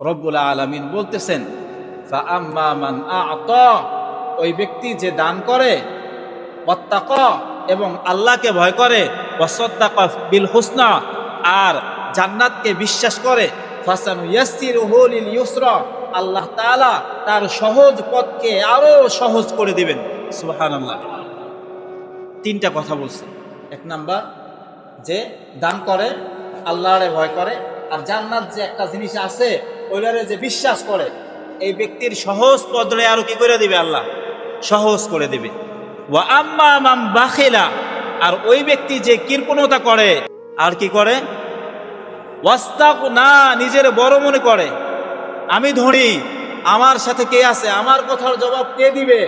রব্বুল আলামিন বলতেছেন, ফাআম্মা মান আ'তা, ওই ব্যক্তি যে দান করে, ওয়াত্তাকা, এবং আল্লাহকে ভয় করে, ওয়াসাদ্দাকা বিল হুসনা, আর জান্নাতকে বিশ্বাস করে, ফাসানুয়াসসিরুহু লিল ইউসরা, আল্লাহ তাআলা তার সহজ পথকে আরো সহজ করে দিবেন। সুবহানাল্লাহ। তিনটা কথা বলছে। এক নাম্বার, যে দান করে, আল্লাহরে ভয় করে, আর জান্নাত যে একটা জিনিস আছে ওইটারে যে বিশ্বাস করে, এই ব্যক্তির সহজ পথে আরো কি করে দিবে? আল্লাহ সহজ করে দিবে। ওয়া আম্মা মান বাখিলা, আর ওই ব্যক্তি যে কৃপণতা করে, আর কি করে? ওয়াস্তাগনা, নিজের বড় মনে করে, আমি ধনী, আমার সাথে কে আছে, আমার কথার জবাব কে দিবে,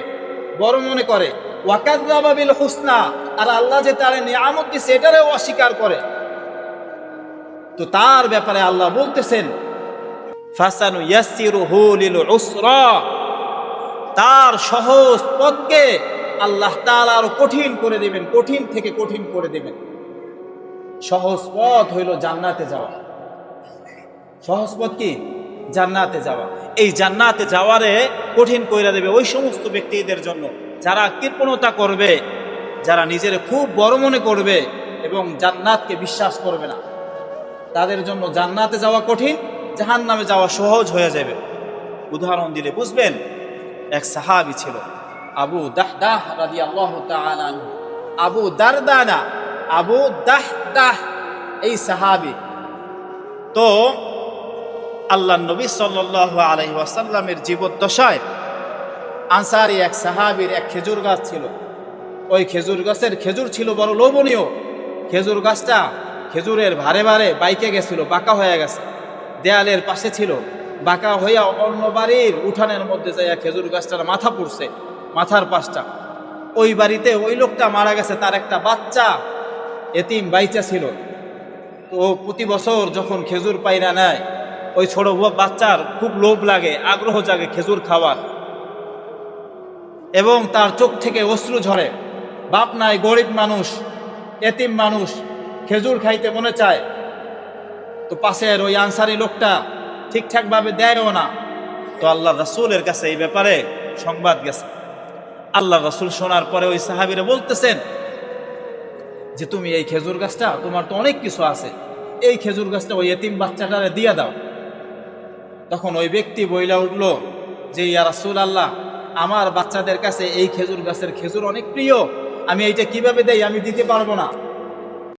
বড় মনে করে। ওয়াকাযযাবা বিল হুসনা, আর আল্লাহ যে তার নিয়ামত দিয়েছে এটারও অস্বীকার করে। তো তার ব্যাপারে আল্লাহ বলতেছেন, ফাসানুয়াসসিরুহু লিল উসরা, তার সহজ পথকে আল্লাহ তাআলা আরো কঠিন করে দিবেন, কঠিন থেকে কঠিন করে দিবেন। সহজ পথ হইল জান্নাতে যাওয়া। সহজ পথ কি? জান্নাতে যাওয়া। এই জান্নাতে যাওয়ারে কঠিন কইরা দেবে ওই সমস্ত ব্যক্তিদের জন্য যারা কৃপণতা করবে, যারা নিজের খুব বড় মনে করবে এবং জান্নাতকে বিশ্বাস করবে না। তাদের জন্য জান্নাতে যাওয়া কঠিন, জাহান্নামে যাওয়া সহজ হয়ে যাবে। উদাহরণ দিলে বুঝবেন। এক সাহাবী ছিল, আবু দাহদাহ রাদিয়াল্লাহু তাআলা আনহু। আবু দারদা না, আবু দাহদাহ, এই সাহাবী। তো আল্লাহর নবী সাল্লাল্লাহু আলাইহি ওয়াসাল্লামের জীবদ্দশায় আনসারী এক সাহাবীর এক খেজুর গাছ ছিল। ওই খেজুর গাছের খেজুর ছিল বড় লোভনীয়। খেজুর গাছটা খেজুরের ভারে ভারে বাইকে গেছিল, বাঁকা হয়ে গেছে, দেয়ালের পাশে ছিল, বাঁকা হইয়া অন্য বাড়ির উঠানের মধ্যে যাইয়া খেজুর গাছটার মাথা পড়ছে, মাথার পাশটা। ওই বাড়িতে ওই লোকটা মারা গেছে, তার একটা বাচ্চা এতিম বাইচা ছিল। তো প্রতি বছর যখন খেজুর পাইরা নেয়, ওই ছোট বাচ্চার খুব লোভ লাগে, আগ্রহ জাগে খেজুর খাওয়ার, এবং তার চোখ থেকে অশ্রু ঝরে। বাপ নাই, গরিব মানুষ, এতিম মানুষ, খেজুর খাইতে মনে চায়। তো পাশের ওই আনসারি লোকটা ঠিকঠাকভাবে দেয়ও না। তো আল্লাহ রাসূলের কাছে এই ব্যাপারে সংবাদ গেছে। আল্লাহ রাসূল শোনার পরে ওই সাহাবীরা বলতেছেন যে, তুমি এই খেজুর গাছটা, তোমার তো অনেক কিছু আছে, এই খেজুর গাছটা ওই এতিম বাচ্চাটারে দিয়া দাও। তখন ওই ব্যক্তি বইলা উঠল যে, ইয়া রাসূলুল্লাহ, আমার বাচ্চাদের কাছে এই খেজুর গাছের খেজুর অনেক প্রিয়, আমি এইটা কিভাবে দেই, আমি দিতে পারবো না।